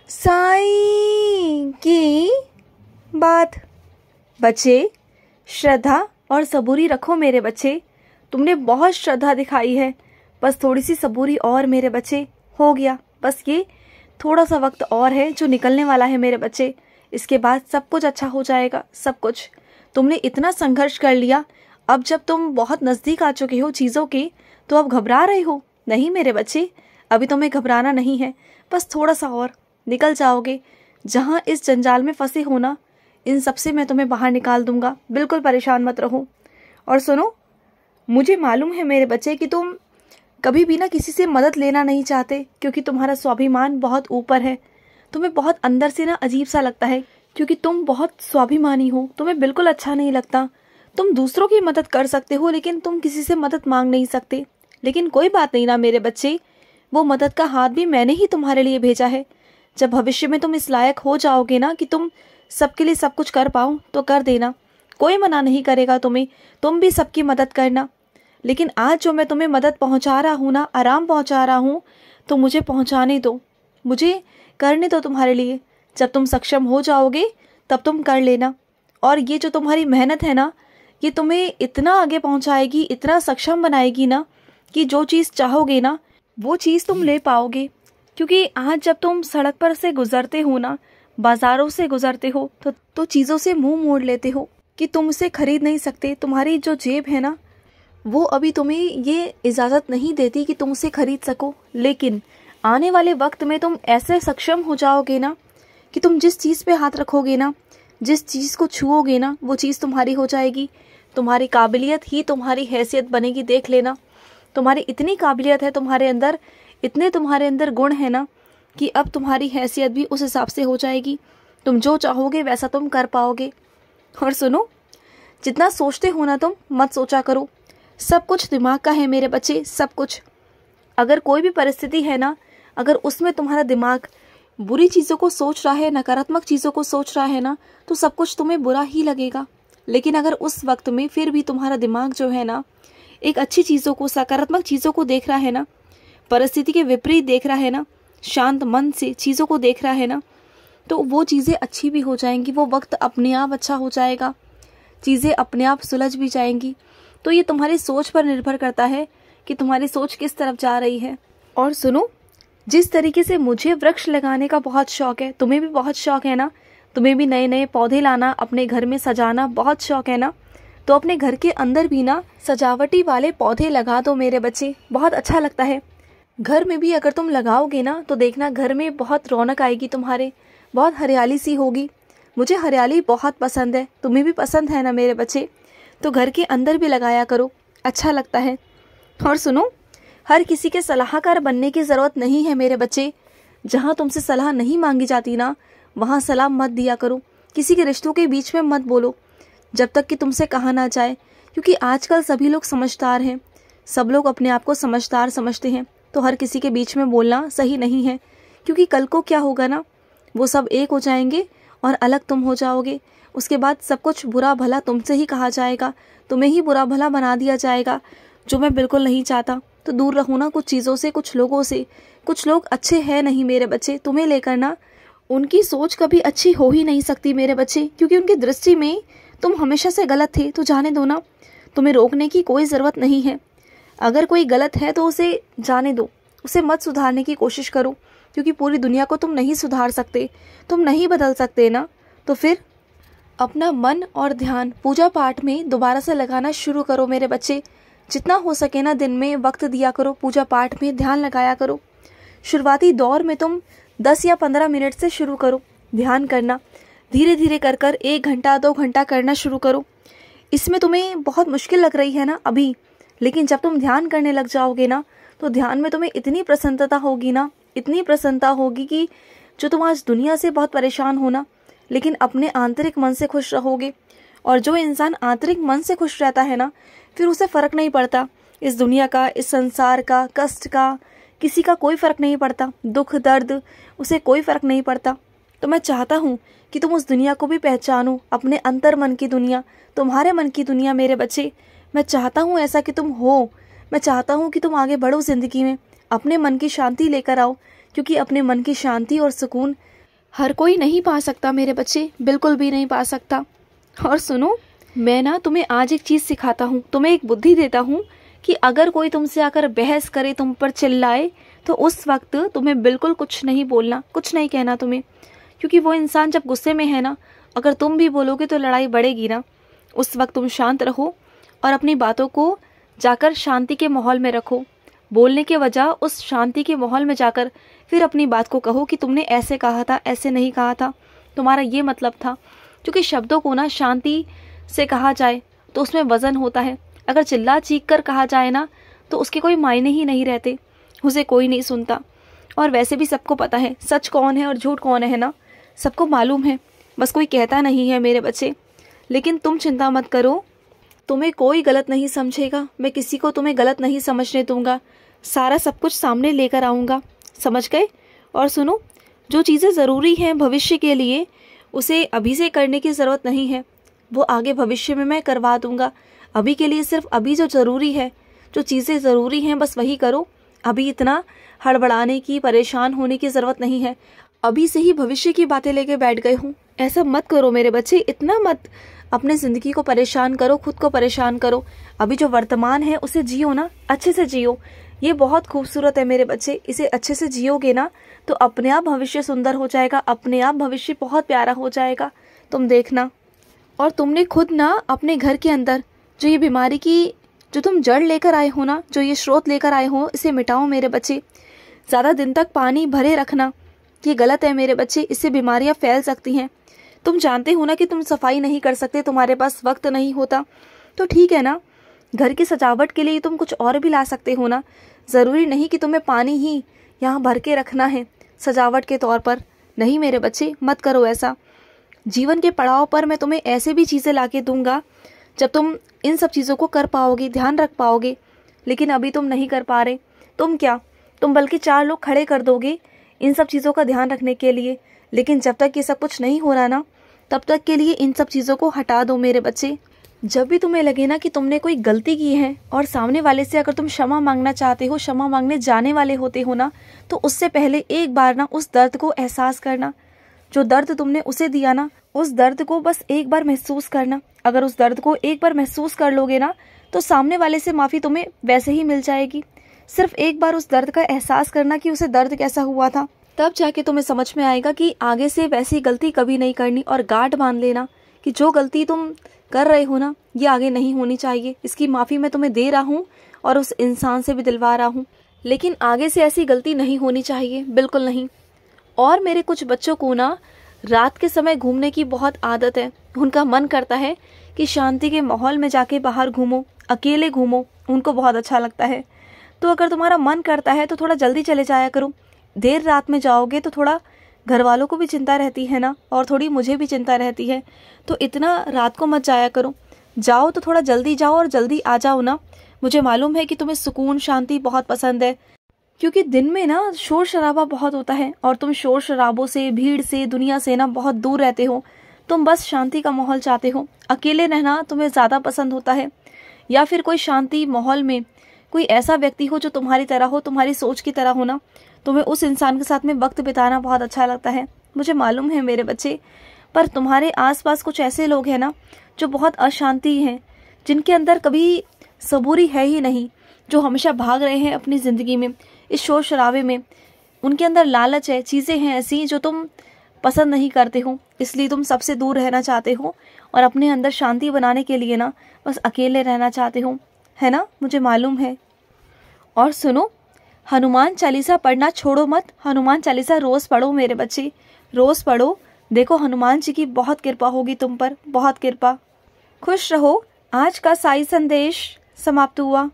साईं की बात। बच्चे, श्रद्धा और सबूरी रखो मेरे बच्चे। तुमने बहुत श्रद्धा दिखाई है, बस थोड़ी सी सबूरी और मेरे बच्चे। हो गया, बस ये थोड़ा सा वक्त और है जो निकलने वाला है मेरे बच्चे। इसके बाद सब कुछ अच्छा हो जाएगा, सब कुछ। तुमने इतना संघर्ष कर लिया, अब जब तुम बहुत नज़दीक आ चुके हो चीज़ों के, तो अब घबरा रहे हो? नहीं मेरे बच्चे, अभी तुम्हें घबराना नहीं है, बस थोड़ा सा और निकल जाओगे। जहाँ इस जंजाल में फंसे हो ना, इन सब से मैं तुम्हें बाहर निकाल दूंगा। बिल्कुल परेशान मत रहो। और सुनो, मुझे मालूम है मेरे बच्चे कि तुम कभी भी ना किसी से मदद लेना नहीं चाहते, क्योंकि तुम्हारा स्वाभिमान बहुत ऊपर है। तुम्हें बहुत अंदर से ना अजीब सा लगता है, क्योंकि तुम बहुत स्वाभिमानी हो। तुम्हें बिल्कुल अच्छा नहीं लगता। तुम दूसरों की मदद कर सकते हो, लेकिन तुम किसी से मदद मांग नहीं सकते। लेकिन कोई बात नहीं ना मेरे बच्चे, वो मदद का हाथ भी मैंने ही तुम्हारे लिए भेजा है। जब भविष्य में तुम इस लायक हो जाओगे ना कि तुम सबके लिए सब कुछ कर पाओ, तो कर देना। कोई मना नहीं करेगा तुम्हें, तुम भी सबकी मदद करना। लेकिन आज जो मैं तुम्हें मदद पहुंचा रहा हूँ ना, आराम पहुंचा रहा हूँ, तो मुझे पहुंचाने दो, मुझे करने दो तुम्हारे लिए। जब तुम सक्षम हो जाओगे तब तुम कर लेना। और ये जो तुम्हारी मेहनत है ना, ये तुम्हें इतना आगे पहुंचाएगी, इतना सक्षम बनाएगी ना, कि जो चीज़ चाहोगे ना वो चीज़ तुम ले पाओगे। क्योंकि आज जब तुम सड़क पर से गुजरते हो ना, बाजारों से गुजरते हो, तो चीज़ों से मुंह मोड़ लेते हो कि तुम उसे खरीद नहीं सकते। तुम्हारी जो जेब है ना, वो अभी तुम्हें ये इजाज़त नहीं देती कि तुम उसे खरीद सको। लेकिन आने वाले वक्त में तुम ऐसे सक्षम हो जाओगे ना कि तुम जिस चीज़ पे हाथ रखोगे ना, जिस चीज़ को छुओगे ना, वो चीज़ तुम्हारी हो जाएगी। तुम्हारी काबिलियत ही तुम्हारी हैसियत बनेगी। देख लेना, तुम्हारी इतनी काबिलियत है तुम्हारे अंदर, इतने तुम्हारे अंदर गुण है ना, कि अब तुम्हारी हैसियत भी उस हिसाब से हो जाएगी। तुम जो चाहोगे वैसा तुम कर पाओगे। और सुनो, जितना सोचते हो ना तुम, मत सोचा करो। सब कुछ दिमाग का है मेरे बच्चे, सब कुछ। अगर कोई भी परिस्थिति है ना, अगर उसमें तुम्हारा दिमाग बुरी चीज़ों को सोच रहा है, नकारात्मक चीज़ों को सोच रहा है ना, तो सब कुछ तुम्हें बुरा ही लगेगा। लेकिन अगर उस वक्त में फिर भी तुम्हारा दिमाग जो है ना, एक अच्छी चीज़ों को, सकारात्मक चीज़ों को देख रहा है ना, परिस्थिति के विपरीत देख रहा है ना, शांत मन से चीज़ों को देख रहा है ना, तो वो चीज़ें अच्छी भी हो जाएंगी। वो वक्त अपने आप अच्छा हो जाएगा, चीज़ें अपने आप सुलझ भी जाएंगी। तो ये तुम्हारी सोच पर निर्भर करता है कि तुम्हारी सोच किस तरफ जा रही है। और सुनो, जिस तरीके से मुझे वृक्ष लगाने का बहुत शौक है, तुम्हें भी बहुत शौक है ना, तुम्हें भी नए नए पौधे लाना, अपने घर में सजाना बहुत शौक है ना, तो अपने घर के अंदर भी ना सजावटी वाले पौधे लगा दो मेरे बच्चे। बहुत अच्छा लगता है। घर में भी अगर तुम लगाओगे ना, तो देखना घर में बहुत रौनक आएगी तुम्हारे, बहुत हरियाली सी होगी। मुझे हरियाली बहुत पसंद है, तुम्हें भी पसंद है ना मेरे बच्चे, तो घर के अंदर भी लगाया करो, अच्छा लगता है। और सुनो, हर किसी के सलाहकार बनने की ज़रूरत नहीं है मेरे बच्चे। जहाँ तुमसे सलाह नहीं मांगी जाती ना, वहाँ सलाह मत दिया करो। किसी के रिश्तों के बीच में मत बोलो जब तक कि तुमसे कहा ना जाए, क्योंकि आजकल सभी लोग समझदार हैं, सब लोग अपने आप को समझदार समझते हैं। तो हर किसी के बीच में बोलना सही नहीं है, क्योंकि कल को क्या होगा ना, वो सब एक हो जाएंगे और अलग तुम हो जाओगे। उसके बाद सब कुछ बुरा भला तुमसे ही कहा जाएगा, तुम्हें ही बुरा भला बना दिया जाएगा, जो मैं बिल्कुल नहीं चाहता। तो दूर रहो ना कुछ चीज़ों से, कुछ लोगों से। कुछ लोग अच्छे हैं नहीं मेरे बच्चे, तुम्हें लेकर ना उनकी सोच कभी अच्छी हो ही नहीं सकती मेरे बच्चे, क्योंकि उनकी दृष्टि में तुम हमेशा से गलत थे। तो जाने दो ना, तुम्हें रोकने की कोई ज़रूरत नहीं है। अगर कोई गलत है तो उसे जाने दो, उसे मत सुधारने की कोशिश करो, क्योंकि पूरी दुनिया को तुम नहीं सुधार सकते, तुम नहीं बदल सकते ना। तो फिर अपना मन और ध्यान पूजा पाठ में दोबारा से लगाना शुरू करो मेरे बच्चे। जितना हो सके ना दिन में वक्त दिया करो, पूजा पाठ में ध्यान लगाया करो। शुरुआती दौर में तुम 10 या 15 मिनट से शुरू करो ध्यान करना। धीरे धीरे कर कर 1 घंटा 2 घंटा करना शुरू करो। इसमें तुम्हें बहुत मुश्किल लग रही है ना अभी, लेकिन जब तुम ध्यान करने लग जाओगे ना, तो ध्यान में तुम्हें इतनी प्रसन्नता होगी ना, इतनी प्रसन्नता होगी कि जो तुम आज दुनिया से बहुत परेशान हो ना, लेकिन अपने आंतरिक मन से खुश रहोगे। और जो इंसान आंतरिक मन से खुश रहता है ना, फिर उसे फ़र्क नहीं पड़ता इस दुनिया का, इस संसार का, कष्ट का, किसी का कोई फ़र्क नहीं पड़ता, दुख दर्द, उसे कोई फ़र्क नहीं पड़ता। तो मैं चाहता हूँ कि तुम उस दुनिया को भी पहचानो, अपने अंतर मन की दुनिया, तुम्हारे मन की दुनिया मेरे बच्चे। मैं चाहता हूँ ऐसा कि तुम हो। मैं चाहता हूँ कि तुम आगे बढ़ो ज़िंदगी में, अपने मन की शांति लेकर आओ, क्योंकि अपने मन की शांति और सुकून हर कोई नहीं पा सकता मेरे बच्चे, बिल्कुल भी नहीं पा सकता। और सुनो, मैं ना तुम्हें आज एक चीज़ सिखाता हूँ, तुम्हें एक बुद्धि देता हूँ कि अगर कोई तुमसे आकर बहस करे, तुम पर चिल्लाए, तो उस वक्त तुम्हें बिल्कुल कुछ नहीं बोलना, कुछ नहीं कहना तुम्हें, क्योंकि वो इंसान जब गुस्से में है ना, अगर तुम भी बोलोगे तो लड़ाई बढ़ेगी ना। उस वक्त तुम शांत रहो और अपनी बातों को जाकर शांति के माहौल में रखो। बोलने के वजह उस शांति के माहौल में जाकर फिर अपनी बात को कहो कि तुमने ऐसे कहा था, ऐसे नहीं कहा था, तुम्हारा ये मतलब था। क्योंकि शब्दों को ना शांति से कहा जाए तो उसमें वजन होता है। अगर चिल्ला चीख कर कहा जाए ना तो उसके कोई मायने ही नहीं रहते, उसे कोई नहीं सुनता। और वैसे भी सबको पता है सच कौन है और झूठ कौन है ना, सबको मालूम है, बस कोई कहता नहीं है मेरे बच्चे। लेकिन तुम चिंता मत करो, तुम्हें कोई गलत नहीं समझेगा, मैं किसी को तुम्हें गलत नहीं समझने दूंगा, सारा सब कुछ सामने लेकर आऊँगा, समझ गए। और सुनो, जो चीज़ें ज़रूरी हैं भविष्य के लिए उसे अभी से करने की ज़रूरत नहीं है, वो आगे भविष्य में मैं करवा दूंगा। अभी के लिए सिर्फ अभी जो ज़रूरी है, जो चीज़ें ज़रूरी हैं बस वही करो। अभी इतना हड़बड़ाने की, परेशान होने की ज़रूरत नहीं है। अभी से ही भविष्य की बातें लेके बैठ गए हूँ, ऐसा मत करो मेरे बच्चे, इतना मत अपने ज़िंदगी को परेशान करो, खुद को परेशान करो। अभी जो वर्तमान है उसे जियो ना, अच्छे से जियो। ये बहुत खूबसूरत है मेरे बच्चे, इसे अच्छे से जियोगे ना तो अपने आप भविष्य सुंदर हो जाएगा, अपने आप भविष्य बहुत प्यारा हो जाएगा, तुम देखना। और तुमने खुद ना अपने घर के अंदर जो ये बीमारी की जो तुम जड़ लेकर आए हो ना, जो ये स्रोत लेकर आए हो, इसे मिटाओ मेरे बच्चे। ज़्यादा दिन तक पानी भरे रखना ये गलत है मेरे बच्चे, इससे बीमारियां फैल सकती हैं। तुम जानते हो ना कि तुम सफाई नहीं कर सकते, तुम्हारे पास वक्त नहीं होता, तो ठीक है ना, घर की सजावट के लिए तुम कुछ और भी ला सकते हो ना। ज़रूरी नहीं कि तुम्हें पानी ही यहाँ भर के रखना है सजावट के तौर पर। नहीं मेरे बच्चे, मत करो ऐसा। जीवन के पड़ाव पर मैं तुम्हें ऐसे भी चीज़ें ला के दूंगा जब तुम इन सब चीज़ों को कर पाओगे, ध्यान रख पाओगे। लेकिन अभी तुम नहीं कर पा रहे, तुम क्या, तुम बल्कि 4 लोग खड़े कर दोगे इन सब चीज़ों का ध्यान रखने के लिए। लेकिन जब तक ये सब कुछ नहीं हो रहा ना, तब तक के लिए इन सब चीज़ों को हटा दो मेरे बच्चे। जब भी तुम्हें लगे ना कि तुमने कोई गलती की है और सामने वाले से अगर तुम क्षमा मांगना चाहते हो, क्षमा मांगने जाने वाले होते हो ना, तो उससे पहले एक बार ना उस दर्द को एहसास करना। जो दर्द तुमने उसे दिया ना, उस दर्द को बस एक बार महसूस करना। अगर उस दर्द को एक बार महसूस कर लोगे ना, तो सामने वाले से माफ़ी तुम्हें वैसे ही मिल जाएगी। सिर्फ एक बार उस दर्द का एहसास करना कि उसे दर्द कैसा हुआ था, तब जाके तुम्हें समझ में आएगा कि आगे से वैसी गलती कभी नहीं करनी। और गांठ बांध लेना कि जो गलती तुम कर रहे हो ना, ये आगे नहीं होनी चाहिए। इसकी माफ़ी मैं तुम्हें दे रहा हूँ और उस इंसान से भी दिलवा रहा हूँ, लेकिन आगे से ऐसी गलती नहीं होनी चाहिए, बिल्कुल नहीं। और मेरे कुछ बच्चों को ना रात के समय घूमने की बहुत आदत है। उनका मन करता है कि शांति के माहौल में जाके बाहर घूमो, अकेले घूमो, उनको बहुत अच्छा लगता है। तो अगर तुम्हारा मन करता है तो थोड़ा जल्दी चले जाया करो। देर रात में जाओगे तो थोड़ा घर वालों को भी चिंता रहती है ना, और थोड़ी मुझे भी चिंता रहती है, तो इतना रात को मत जाया करो। जाओ तो थोड़ा जल्दी जाओ और जल्दी आ जाओ ना। मुझे मालूम है कि तुम्हें सुकून, शांति बहुत पसंद है, क्योंकि दिन में ना शोर शराबा बहुत होता है और तुम शोर शराबों से, भीड़ से, दुनिया से ना बहुत दूर रहते हो। तुम बस शांति का माहौल चाहते हो, अकेले रहना तुम्हें ज़्यादा पसंद होता है, या फिर कोई शांति माहौल में कोई ऐसा व्यक्ति हो जो तुम्हारी तरह हो, तुम्हारी सोच की तरह हो ना, तुम्हें उस इंसान के साथ में वक्त बिताना बहुत अच्छा लगता है। मुझे मालूम है मेरे बच्चे, पर तुम्हारे आसपास कुछ ऐसे लोग हैं ना जो बहुत अशांति हैं, जिनके अंदर कभी सबूरी है ही नहीं, जो हमेशा भाग रहे हैं अपनी ज़िंदगी में इस शोर शराबे में। उनके अंदर लालच है, चीज़ें हैं ऐसी जो तुम पसंद नहीं करते हो, इसलिए तुम सबसे दूर रहना चाहते हो और अपने अंदर शांति बनाने के लिए ना बस अकेले रहना चाहते हो, है ना, मुझे मालूम है। और सुनो, हनुमान चालीसा पढ़ना छोड़ो मत। हनुमान चालीसा रोज़ पढ़ो मेरे बच्चे, रोज़ पढ़ो। देखो हनुमान जी की बहुत कृपा होगी तुम पर, बहुत कृपा। खुश रहो। आज का साई संदेश समाप्त हुआ।